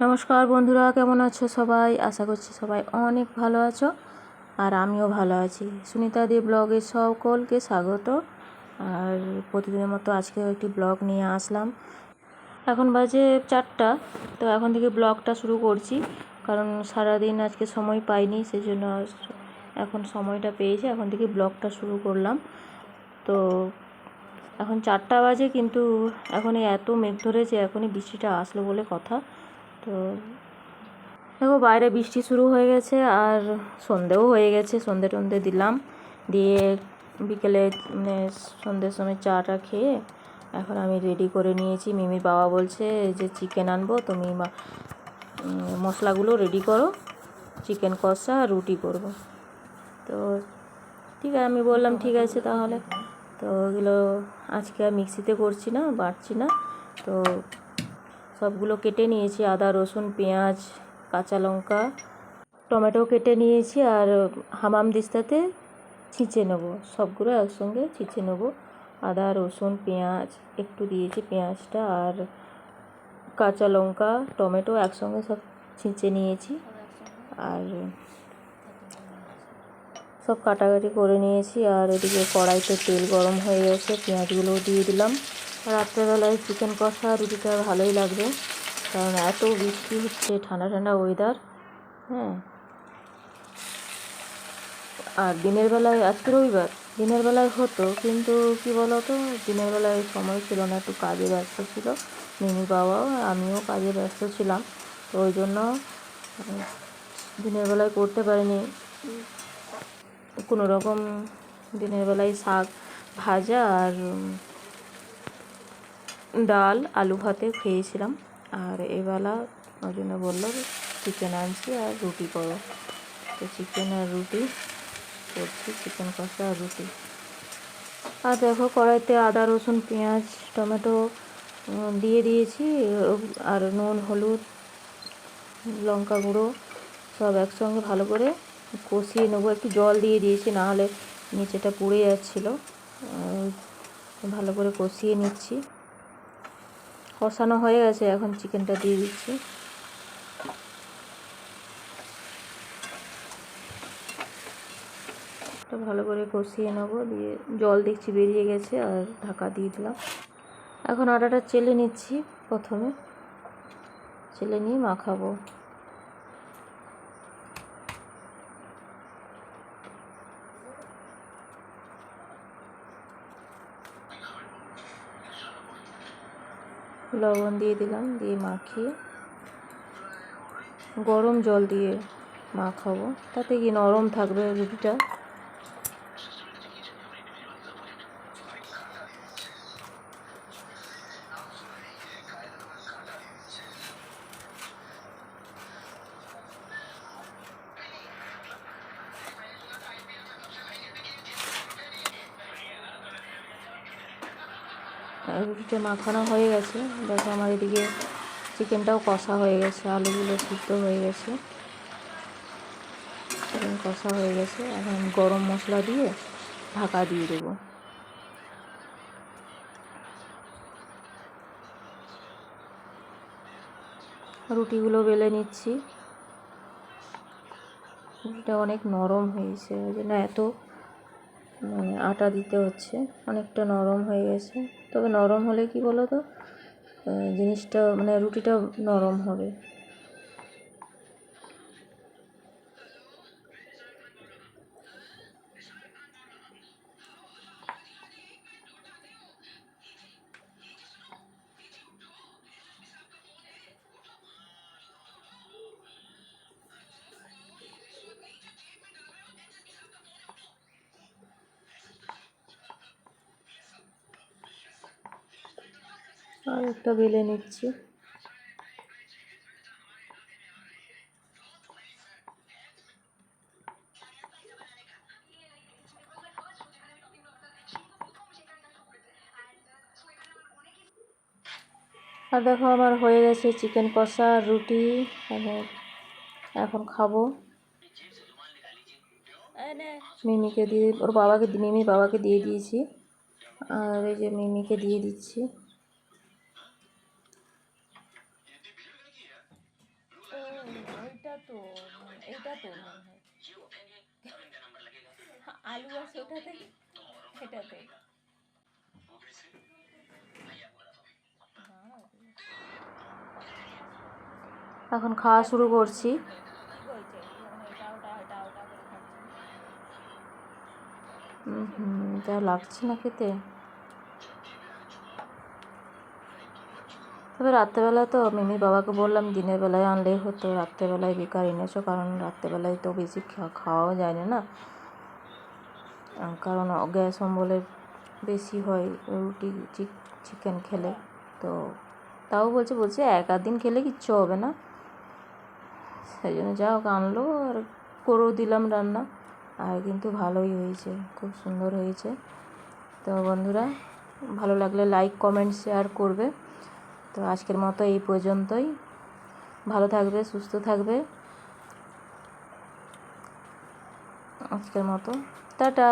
নমস্কার বন্ধুরা, কেমন আছো সবাই? আশা করছি সবাই অনেক ভালো আছো আর আমিও ভালো আছি। সুনিতা দি ব্লগে সকলকে স্বাগত। আর প্রতিদিনের মতো আজকে একটি ব্লগ নিয়ে আসলাম। এখন বাজে 4টা, তো এখন থেকে ব্লগটা শুরু করছি, কারণ সারাদিন আজকে সময় পাইনি, সেই জন্য এখন সময়টা পেয়েছি, এখন থেকে ব্লগটা শুরু করলাম। তো এখন 4টা বাজে, কিন্তু এখনই এত মেঘ ধরেছে, এখনই বৃষ্টিটা আসলো বলে কথা। তো দেখো বাইরে বৃষ্টি শুরু হয়ে গেছে আর সন্ধেও হয়ে গেছে, সন্ধে টন্ধে দিলাম, দিয়ে বিকেলে সন্ধ্যের সময় চাটা খেয়ে এখন আমি রেডি করে নিয়েছি। মিমির বাবা বলছে যে চিকেন আনবো, তুমি মশলাগুলো রেডি করো, চিকেন কষা রুটি করব। তো ঠিক আছে, আমি বললাম ঠিক আছে তাহলে। তো ওগুলো আজকে আর মিক্সিতে করছি না, বাটছি না, তো সবগুলো কেটে নিয়েছি, আদা রসুন পেঁয়াজ কাঁচা লঙ্কা টমেটো কেটে নিয়েছি, আর হামাম দিস্তাতে ছিঁচে নেব, সবগুলো একসঙ্গে ছিঁচে নেব। আদা রসুন পেঁয়াজ একটু দিয়েছি, পেঁয়াজটা আর কাঁচা লঙ্কা টমেটো একসঙ্গে সব ছিঁচে নিয়েছি, আর সব কাটাকাটি করে নিয়েছি। আর এদিকে কড়াইতে তেল গরম হয়ে গেছে, পেঁয়াজগুলোও দিয়ে দিলাম। রাত্রেবেলায় চিকেন কষা রুটিটা ভালোই লাগবে, কারণ এত বৃষ্টি হচ্ছে, ঠান্ডা ঠান্ডা ওয়েদার। হ্যাঁ, আর দিনের বেলায় আজকে রবিবার, দিনের বেলায় হতো, কিন্তু কি বলো তো, দিনের বেলায় সময় ছিল না, একটু কাজে ব্যস্ত ছিল মিমি বাবাও, আমিও কাজে ব্যস্ত ছিলাম, তো ওই জন্য দিনের বেলায় করতে পারিনি। কোনো রকম দিনের বেলায় শাক ভাজা আর ডাল আলু ভাতে খেয়েছিলাম, আর এবেলা ওই জন্য বললো চিকেন আনছি আর রুটি করো, তো চিকেন আর রুটি করছি, চিকেন কষা আর রুটি। আর দেখো কড়াইতে আদা রসুন পেঁয়াজ টমেটো দিয়ে দিয়েছি, আর নুন হলুদ লঙ্কা গুঁড়ো সব একসঙ্গে ভালো করে কষিয়ে নেবো। একটু জল দিয়ে দিয়েছি, না হলে নিচেটা পুড়ে যাচ্ছিলো। ভালো করে কষিয়ে নিচ্ছি, কষানো হয়ে গেছে, এখন চিকেনটা দিয়ে দিচ্ছি। ভালো করে কষিয়ে নেবো, দিয়ে জল দেখছি বেরিয়ে গেছে, আর ঢাকা দিয়ে দিলাম। এখন আটাটা চেলে নিচ্ছি, প্রথমে চেলে নিয়ে মাখাবো। লবণ দিয়ে দিলাম, দিয়ে মাখিয়ে গরম জল দিয়ে মাখাবো, তাতে কি নরম থাকবে রুটিটা। রুটিটা মাখানো হয়ে গেছে, দেখো আমার এদিকে চিকেনটাও কষা হয়ে গেছে, আলুগুলো সিদ্ধ হয়ে গেছে, চিকেন কষা হয়ে গেছে। এখন গরম মশলা দিয়ে ঢাকা দিয়ে দেবো। রুটিগুলো বেলে নিচ্ছি, রুটিটা অনেক নরম হয়েছে, ওই জন্য এত আটা দিতে হচ্ছে, অনেকটা নরম হয়ে গেছে। তবে নরম হলে কি বলো তো, জিনিসটা রুটিটা নরম হবে। আর একটা বেলে নিচ্ছি। আর দেখো আমার হয়ে গেছে চিকেন কষা আর রুটি, এখন খাবো। মিমিকে দিয়ে, ওর বাবাকে, মিমির বাবাকে দিয়ে দিয়েছি, আর এই যে মিমিকে দিয়ে দিচ্ছি। ওইটা তো এইটা তো মনে হয় আলু আছে ওটাতে, এটাতে এখন খাওয়া শুরু করছি। যা লাগছে না খেতে। তবে রাত্রেবেলা তো মিমির বাবাকে বললাম দিনের বেলায় আনলেই হতো, রাত্রেবেলায় বেকার এনেছো, কারণ রাত্রেবেলায় তো বেশি খাওয়াও যায় না, কারণ গ্যাস অম্বলের বেশি হয় রুটি চিকেন খেলে। তো তাও বলছে এক আধ দিন খেলে কিচ্ছু হবে না, সেই জন্য যা হোক আনলো আর করেও দিলাম রান্না। আর কিন্তু ভালোই হয়েছে, খুব সুন্দর হয়েছে। তো বন্ধুরা ভালো লাগলে লাইক কমেন্ট শেয়ার করবে। তো আজকের মতো এই পর্যন্তই। ভালো থাকবে, সুস্থ থাকবে। আজকের মতো টাটা।